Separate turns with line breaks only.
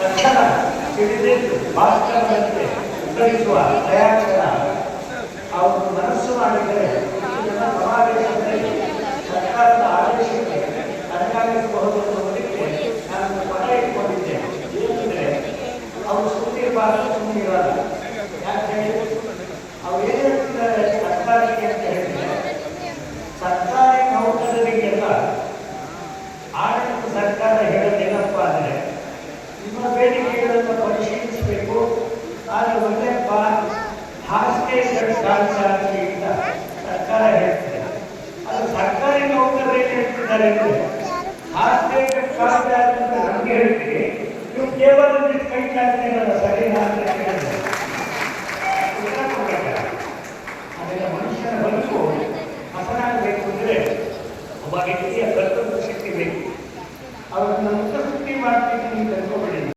ತಕ್ಷಣ ತಿಳಿದಿದ್ದು ಭಾಸ್ಕರನಂತೆ ಉತ್ತರಿಸುವ ಪ್ರಯಾಸಗಳ ಅವರು ಮನಸ್ಸು ಮಾಡಿದರೆ ಇದನ್ನ ಸಮಾವೇಶದಲ್ಲಿ ಸರ್ಕಾರದ ಆದೇಶಕ್ಕೆ ಅನುಗಾಮಿಸಬಹುದು ಅನ್ನೋದಕ್ಕೆ ನಾನು ಪಣ ಇಟ್ಕೊಂಡಿದ್ದೇನೆ. ಏಕೆಂದರೆ ಅವರು ಸುಮ್ಮನಿರಬಾರದು, ಸುಮ್ಮನಿರಲ್ಲ. ಯಾಕೆ ಅವ್ರು ಏನು ಹೇಳ್ತಿದ್ದಾರೆ ಸರ್ಕಾರಕ್ಕೆ ಅಂತ ಹೇಳಿದ್ರೆ, ಸರ್ಕಾರಿ ನೌಕರರಿಗೆಲ್ಲ ಆಡಳಿತ ಸರ್ಕಾರ ಹೇಳೋದೇನಪ್ಪ ಅಂದರೆ ನಿಮ್ಮ ಬೇಡಿಕೆಗಳನ್ನು ಪರಿಶೀಲಿಸಬೇಕು, ಆದರೆ ಒಳ್ಳೆ ಹಾಸಿಗೆ ಕಾಣಿಸಿದ ಸರ್ಕಾರ ಹೇಳ್ತದೆ. ಅದು ಸರ್ಕಾರಿ ನೌಕರರು ಏನು ಹೇಳ್ತಿದ್ದಾರೆ ಅಂದರೆ ಹಾಸಿಗೆ ಕಾಣಿಸಿದ ನಮ್ಗೆ ಹೇಳ್ತೀವಿ, ನೀವು ಕೇವಲ ಕೈ ಚಾಚನೆ